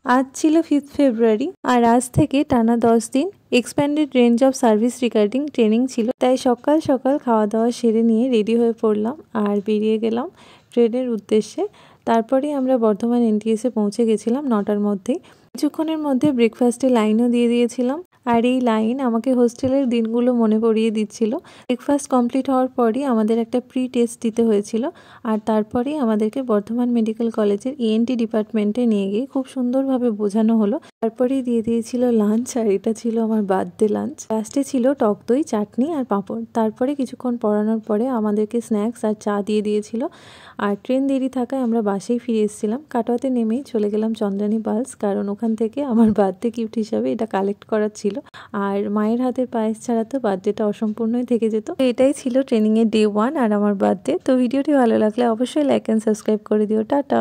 আজ ছিল 5th ফেব্রুয়ারি আর আজ থেকে টানা 10 দিন expanded range of service regarding training ছিল। তাই সকাল সকাল খাওয়া দাওয়া সেরে নিয়ে রেডি হয়ে পড়লাম আর বেরিয়ে গেলাম ট্রেনের উদ্দেশ্যে। তারপরেই আমরা বর্ধমান এনটিএসে পৌঁছে গেছিলাম 9টার মধ্যেই। কিছুক্ষণের মধ্যে ব্রেকফাস্টে লাইনও দিয়ে দিয়েছিলাম আর এই লাইন আমাকে হোস্টেলের দিনগুলো মনে পড়িয়ে দিচ্ছিল। ব্রেকফাস্ট কমপ্লিট হওয়ার পরই আমাদের একটা প্রি টেস্ট দিতে হয়েছিল আর তারপরেই আমাদেরকে বর্ধমান মেডিকেল কলেজের ইএনটি ডিপার্টমেন্টে নিয়ে গিয়ে খুব সুন্দরভাবে বোঝানো হলো। তারপরেই দিয়ে দিয়েছিল লাঞ্চ আর এটা ছিল আমার বার্থডে লাঞ্চ। লাস্টে ছিল টক দই, চাটনি আর পাঁপড়। তারপরে কিছুক্ষণ পড়ানোর পরে আমাদেরকে স্ন্যাক্স আর চা দিয়ে দিয়েছিল। আর ট্রেন দেরি থাকায় আমরা বাসেই ফিরে এসেছিলাম। কাটোয়াতে নেমেই চলে গেলাম চন্দ্রানী পালস, কারণ ওখান থেকে আমার বার্থডে গিফট হিসাবে এটা কালেক্ট করার ছিল। আর মায়ের হাতের পায়েস ছাড়া তো বার্থডেটা অসম্পূর্ণই থেকে যেত। এটাই ছিল ট্রেনিংয়ের ডে 1 আর আমার বার্থডে। তো ভিডিওটি ভালো লাগলে অবশ্যই লাইক অ্যান্ড সাবস্ক্রাইব করে দিও। টাটা।